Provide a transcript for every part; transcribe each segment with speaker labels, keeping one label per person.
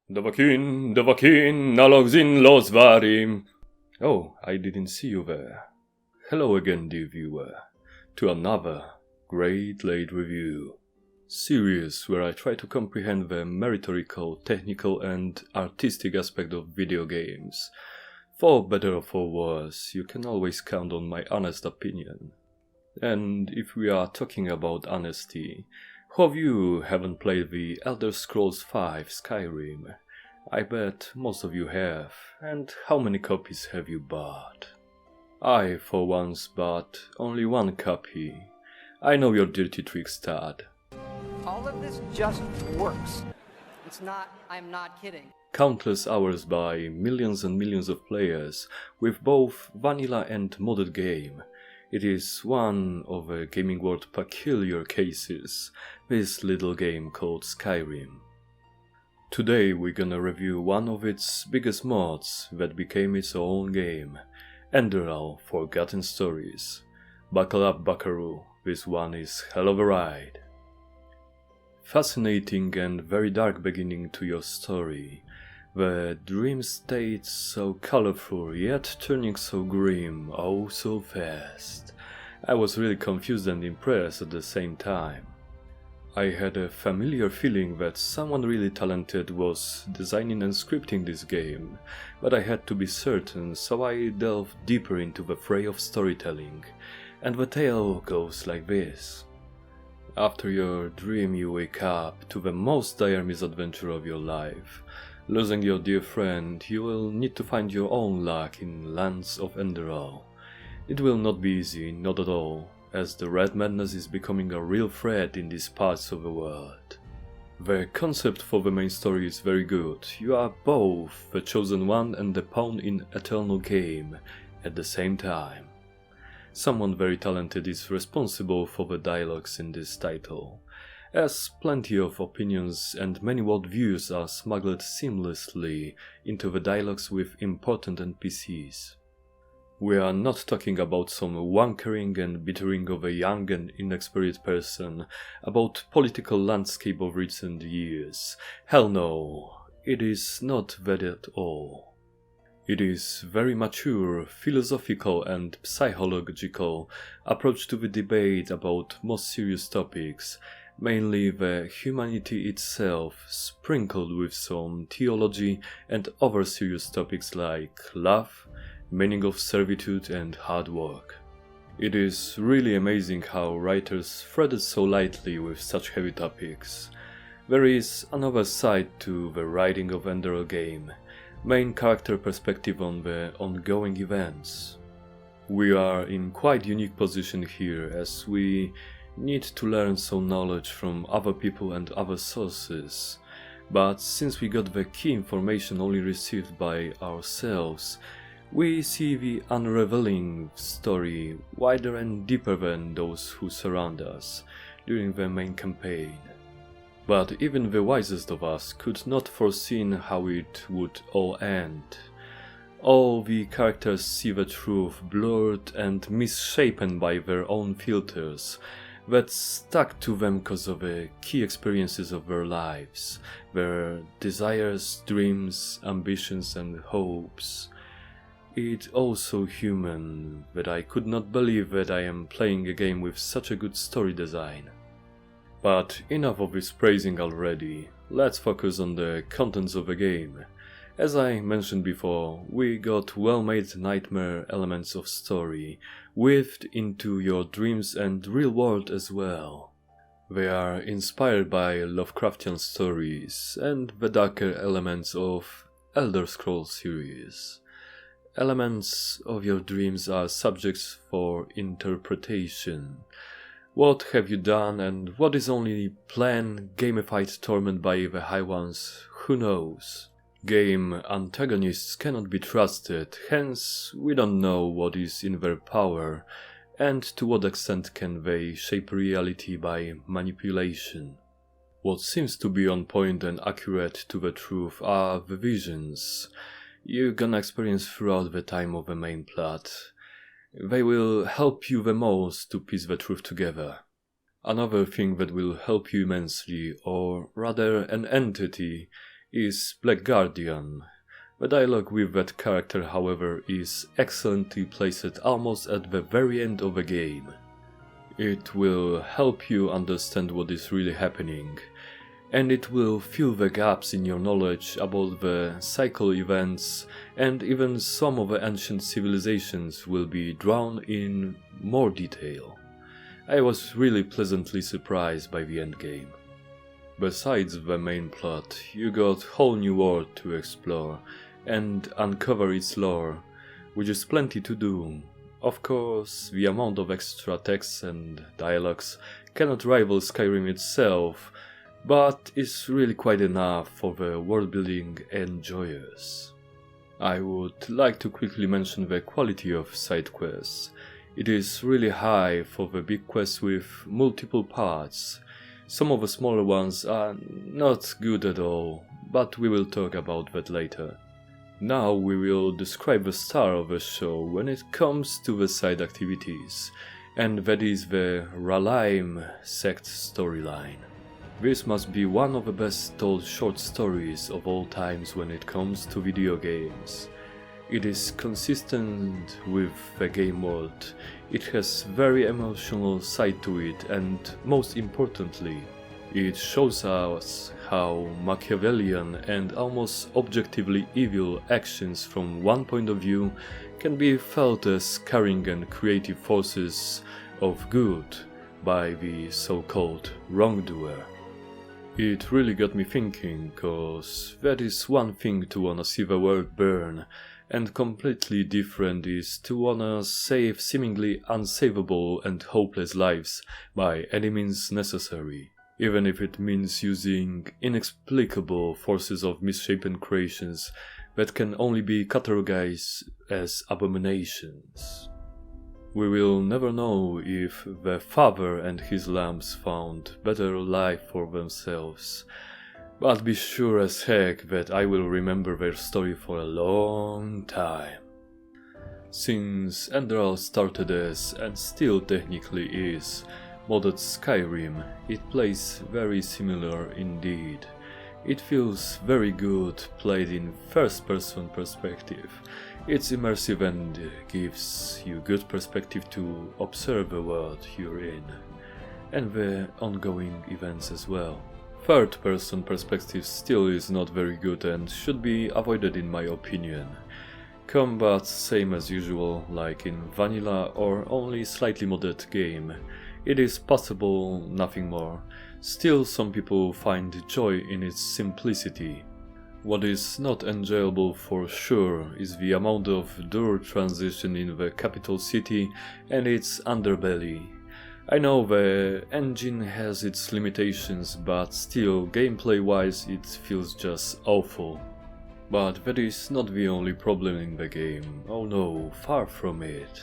Speaker 1: Davakin, nalogzin los varim. Oh, I didn't see you there. Hello again, dear viewer, to another great late review. Series where I try to comprehend the meritorical, technical and artistic aspect of video games. For better or for worse, you can always count on my honest opinion. And if we are talking about honesty, who of you haven't played the Elder Scrolls V Skyrim? I bet most of you have, and how many copies have you bought? I, for once, bought only one copy. I know your dirty tricks, Tad.
Speaker 2: All of this just works. I'm not kidding.
Speaker 1: Countless hours by millions and millions of players, with both vanilla and modded game. It is one of a gaming world peculiar cases, this little game called Skyrim. Today we're gonna review one of its biggest mods that became its own game, Enderal Forgotten Stories. Buckle up, buckaroo, this one is hell of a ride. Fascinating and very dark beginning to your story. The dream state so colorful, yet turning so grim, oh so fast. I was really confused and impressed at the same time. I had a familiar feeling that someone really talented was designing and scripting this game, but I had to be certain, so I delved deeper into the fray of storytelling, and the tale goes like this. After your dream you wake up to the most dire misadventure of your life. Losing your dear friend, you will need to find your own luck in lands of Enderal. It will not be easy, not at all, as the Red Madness is becoming a real threat in these parts of the world. The concept for the main story is very good. You are both the chosen one and the pawn in eternal game at the same time. Someone very talented is responsible for the dialogues in this title, as plenty of opinions and many worldviews are smuggled seamlessly into the dialogues with important NPCs. We are not talking about some wankering and bittering of a young and inexperienced person about political landscape of recent years. Hell no, it is not that at all. It is very mature, philosophical and psychological approach to the debate about most serious topics, mainly the humanity itself, sprinkled with some theology and other serious topics like love, meaning of servitude and hard work. It is really amazing how writers threaded so lightly with such heavy topics. There is another side to the writing of Enderal game, main character perspective on the ongoing events. We are in quite unique position here as we need to learn some knowledge from other people and other sources, but since we got the key information only received by ourselves, we see the unraveling story wider and deeper than those who surround us during the main campaign. But even the wisest of us could not foreseen how it would all end. All the characters see the truth blurred and misshapen by their own filters that stuck to them because of the key experiences of their lives, their desires, dreams, ambitions and hopes. It's also human that I could not believe that I am playing a game with such a good story design. But enough of this praising already, let's focus on the contents of the game. As I mentioned before, we got well-made nightmare elements of story, weaved into your dreams and real world as well. They are inspired by Lovecraftian stories and the darker elements of Elder Scrolls series. Elements of your dreams are subjects for interpretation. What have you done and what is only plan, gamified torment by the High Ones, who knows? Game antagonists cannot be trusted, hence we don't know what is in their power and to what extent can they shape reality by manipulation. What seems to be on point and accurate to the truth are the visions you're gonna experience throughout the time of the main plot. They will help you the most to piece the truth together. Another thing that will help you immensely, or rather an entity, is Black Guardian. The dialogue with that character, however, is excellently placed almost at the very end of the game. It will help you understand what is really happening, and it will fill the gaps in your knowledge about the cycle events, and even some of the ancient civilizations will be drawn in more detail. I was really pleasantly surprised by the endgame. Besides the main plot, you got whole new world to explore and uncover its lore, which is plenty to do. Of course, the amount of extra text and dialogues cannot rival Skyrim itself, but is really quite enough for the world-building enjoyers. I would like to quickly mention the quality of side quests. It is really high for the big quests with multiple parts. Some of the smaller ones are not good at all, but we will talk about that later. Now we will describe the star of the show when it comes to the side activities, and that is the Ralaim sect storyline. This must be one of the best told short stories of all times when it comes to video games. It is consistent with the game world, it has very emotional side to it, and most importantly, it shows us how Machiavellian and almost objectively evil actions from one point of view can be felt as caring and creative forces of good by the so-called wrongdoer. It really got me thinking, cause that is one thing to wanna see the world burn, and completely different is to wanna save seemingly unsavable and hopeless lives by any means necessary, even if it means using inexplicable forces of misshapen creations that can only be categorized as abominations. We will never know if the father and his lambs found better life for themselves, but be sure as heck that I will remember their story for a long time. Since Enderal started as, and still technically is, modded Skyrim, it plays very similar indeed. It feels very good played in first-person perspective. It's immersive and gives you good perspective to observe the world you're in, and the ongoing events as well. Third-person perspective still is not very good and should be avoided in my opinion. Combat same as usual, like in vanilla or only slightly modded game. It is possible, nothing more. Still, some people find joy in its simplicity. What is not enjoyable for sure is the amount of door transition in the capital city and its underbelly. I know the engine has its limitations, but still, gameplay-wise it feels just awful. But that is not the only problem in the game, oh no, far from it.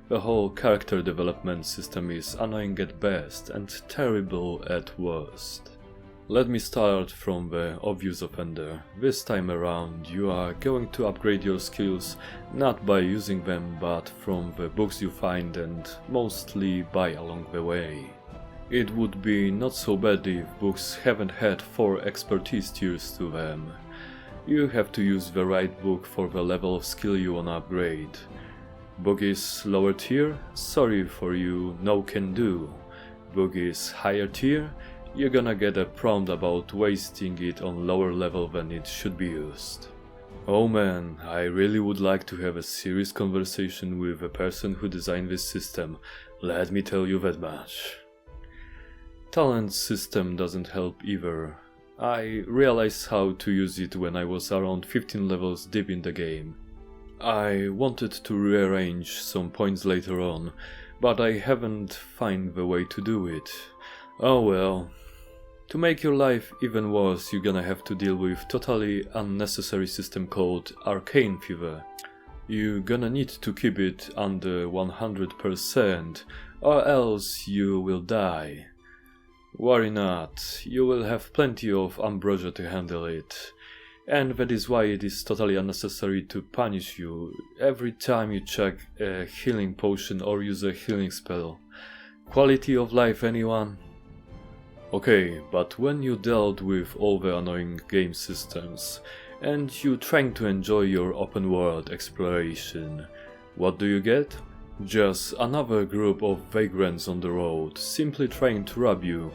Speaker 1: The whole character development system is annoying at best and terrible at worst. Let me start from the obvious offender. This time around you are going to upgrade your skills not by using them but from the books you find and mostly buy along the way. It would be not so bad if books haven't had 4 expertise tiers to them. You have to use the right book for the level of skill you wanna upgrade. Book is lower tier? Sorry for you, no can do. Book is higher tier? You're gonna get a prompt about wasting it on lower level than it should be used. Oh man, I really would like to have a serious conversation with the person who designed this system, let me tell you that much. Talent system doesn't help either. I realized how to use it when I was around 15 levels deep in the game. I wanted to rearrange some points later on, but I haven't found the way to do it. Oh well. To make your life even worse, you're gonna have to deal with totally unnecessary system called Arcane Fever. You're gonna need to keep it under 100%, or else you will die. Worry not, you will have plenty of ambrosia to handle it. And that is why it is totally unnecessary to punish you every time you check a healing potion or use a healing spell. Quality of life, anyone? Okay, but when you dealt with all the annoying game systems, and you trying to enjoy your open world exploration, what do you get? Just another group of vagrants on the road, simply trying to rob you,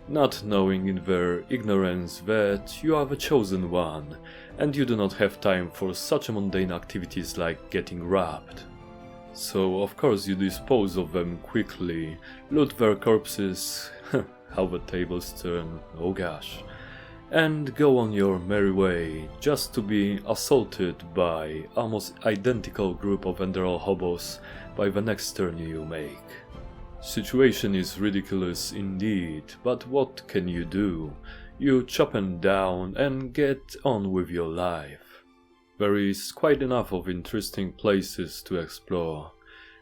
Speaker 1: not knowing in their ignorance that you are the chosen one, and you do not have time for such mundane activities like getting robbed. So of course you dispose of them quickly, loot their corpses, how the tables turn, oh gosh, and go on your merry way, just to be assaulted by almost identical group of Enderal hobos by the next turn you make. Situation is ridiculous indeed, but what can you do? You chop them down and get on with your life. There is quite enough of interesting places to explore.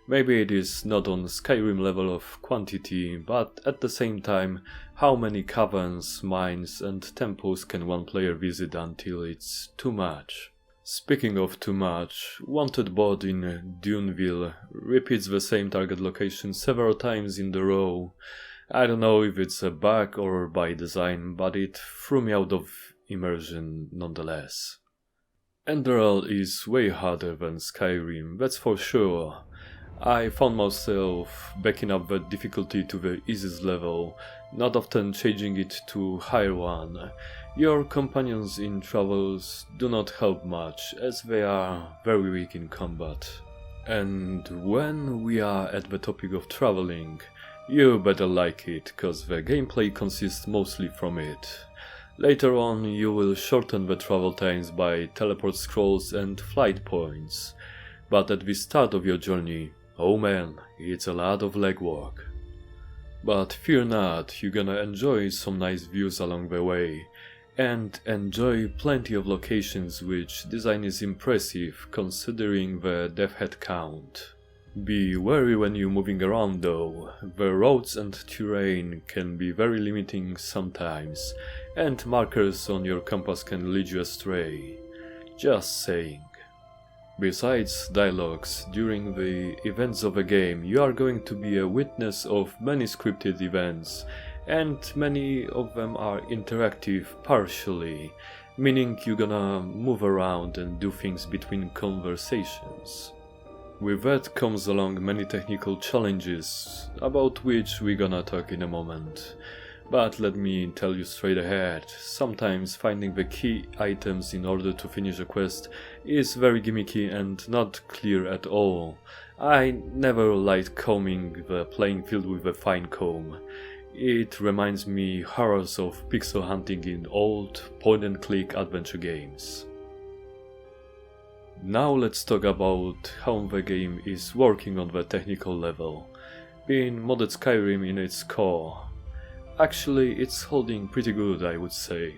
Speaker 1: Maybe it is not on Skyrim level of quantity, but at the same time, how many caverns, mines and temples can one player visit until it's too much? Speaking of too much, Wanted Bot in Duneville repeats the same target location several times in a row. I don't know if it's a bug or by design, but it threw me out of immersion nonetheless. Enderal is way harder than Skyrim, that's for sure. I found myself backing up the difficulty to the easiest level, not often changing it to higher one. Your companions in travels do not help much, as they are very weak in combat. And when we are at the topic of traveling, you better like it, cause the gameplay consists mostly from it. Later on you will shorten the travel times by teleport scrolls and flight points, but at the start of your journey, oh man, it's a lot of legwork. But fear not, you're gonna enjoy some nice views along the way, and enjoy plenty of locations which design is impressive considering the death head count. Be wary when you're moving around though, the roads and terrain can be very limiting sometimes, and markers on your compass can lead you astray. Just saying. Besides dialogues, during the events of a game you are going to be a witness of many scripted events, and many of them are interactive partially, meaning you're gonna move around and do things between conversations. With that comes along many technical challenges, about which we're gonna talk in a moment. But let me tell you straight ahead, sometimes finding the key items in order to finish a quest is very gimmicky and not clear at all. I never liked combing the playing field with a fine comb. It reminds me horrors of pixel hunting in old point-and-click adventure games. Now let's talk about how the game is working on the technical level, being modded Skyrim in its core. Actually, it's holding pretty good, I would say.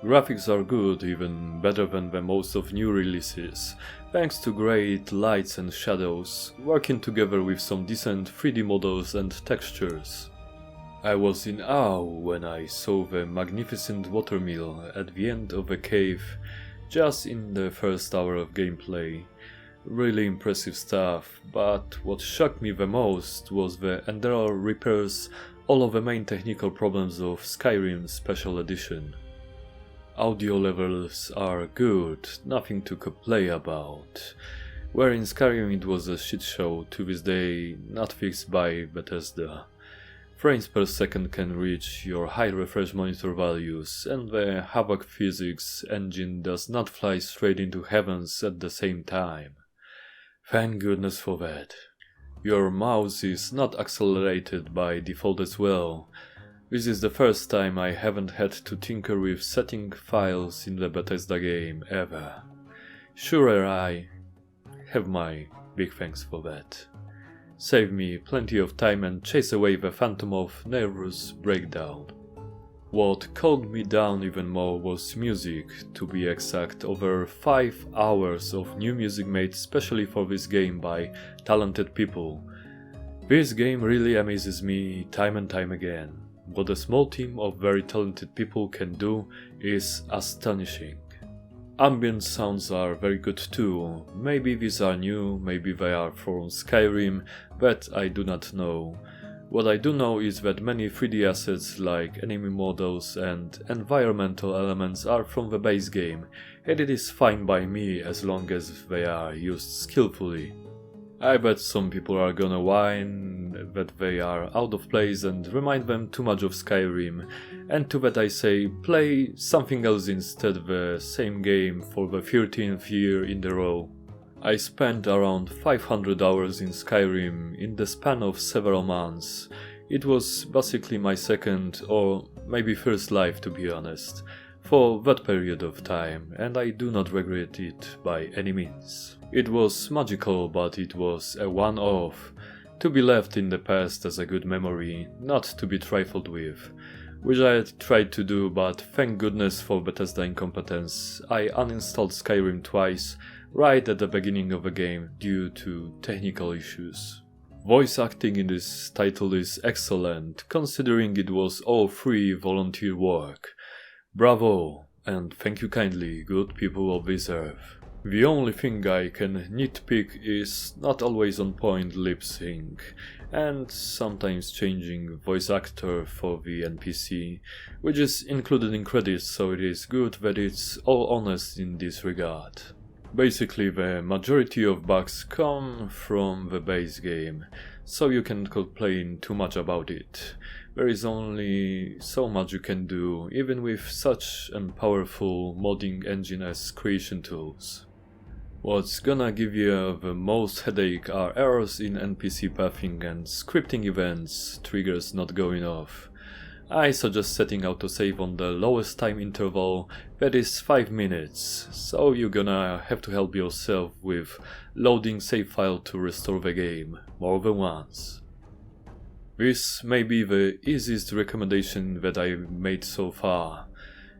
Speaker 1: Graphics are good, even better than the most of new releases, thanks to great lights and shadows, working together with some decent 3D models and textures. I was in awe when I saw the magnificent watermill at the end of the cave, just in the first hour of gameplay. Really impressive stuff, but what shocked me the most was the Enderal repairs all of the main technical problems of Skyrim Special Edition. Audio levels are good, nothing to complain about. Where in Skyrim it was a shit show, to this day not fixed by Bethesda. Frames per second can reach your high refresh monitor values, and the Havoc physics engine does not fly straight into heavens at the same time. Thank goodness for that. Your mouse is not accelerated by default as well. This is the first time I haven't had to tinker with setting files in the Bethesda game ever. Sure, I have my big thanks for that. Save me plenty of time and chase away the phantom of nervous breakdown. What calmed me down even more was music, to be exact, over 5 hours of new music made specially for this game by talented people. This game really amazes me time and time again. What a small team of very talented people can do is astonishing. Ambient sounds are very good too. Maybe these are new, maybe they are from Skyrim, that I do not know. What I do know is that many 3D assets like enemy models and environmental elements are from the base game, and it is fine by me as long as they are used skillfully. I bet some people are gonna whine that they are out of place and remind them too much of Skyrim, and to that I say, play something else instead, the same game for the 13th year in a row. I spent around 500 hours in Skyrim in the span of several months. It was basically my second or maybe first life, to be honest, for that period of time, and I do not regret it by any means. It was magical, but it was a one-off, to be left in the past as a good memory, not to be trifled with, which I had tried to do, but thank goodness for Bethesda incompetence, I uninstalled Skyrim twice, right at the beginning of the game due to technical issues. Voice acting in this title is excellent, considering it was all free volunteer work. Bravo, and thank you kindly, good people of this earth. The only thing I can nitpick is not always on point lip sync, and sometimes changing voice actor for the NPC, which is included in credits, so it is good that it's all honest in this regard. Basically, the majority of bugs come from the base game, so you can't complain too much about it. There is only so much you can do, even with such a powerful modding engine as creation tools. What's gonna give you the most headache are errors in NPC pathing and scripting events, triggers not going off. I suggest setting autosave on the lowest time interval, that is 5 minutes, so you're gonna have to help yourself with loading save file to restore the game, more than once. This may be the easiest recommendation that I've made so far.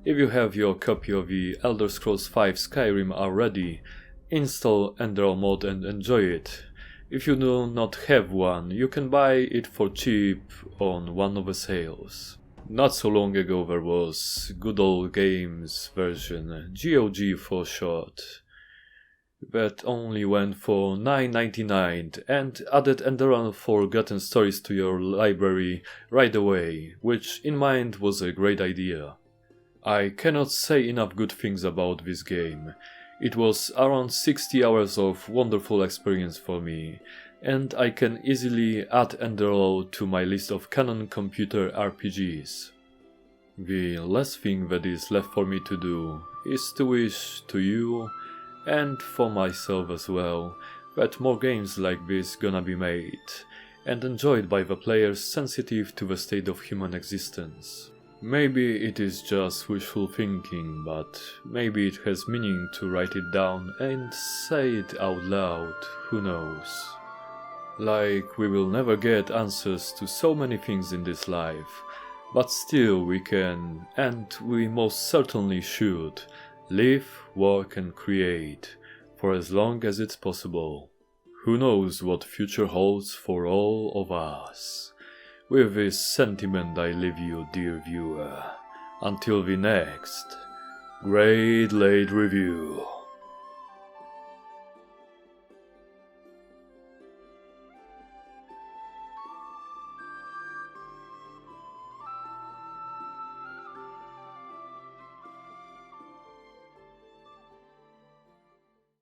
Speaker 1: If you have your copy of the Elder Scrolls V Skyrim already, install Enderal mod and enjoy it. If you do not have one, you can buy it for cheap on one of the sales. Not so long ago there was Good Old Games version, GOG for short, that only went for $9.99 and added Enderal Forgotten Stories to your library right away, which in mind was a great idea. I cannot say enough good things about this game. It was around 60 hours of wonderful experience for me, and I can easily add Enderal to my list of canon computer RPGs. The last thing that is left for me to do is to wish to you, and for myself as well, that more games like this gonna be made, and enjoyed by the players sensitive to the state of human existence. Maybe it is just wishful thinking, but maybe it has meaning to write it down and say it out loud, who knows. Like, we will never get answers to so many things in this life, but still we can, and we most certainly should, live, work and create, for as long as it's possible. Who knows what future holds for all of us. With this sentiment I leave you, dear viewer, until the next Great Late Review.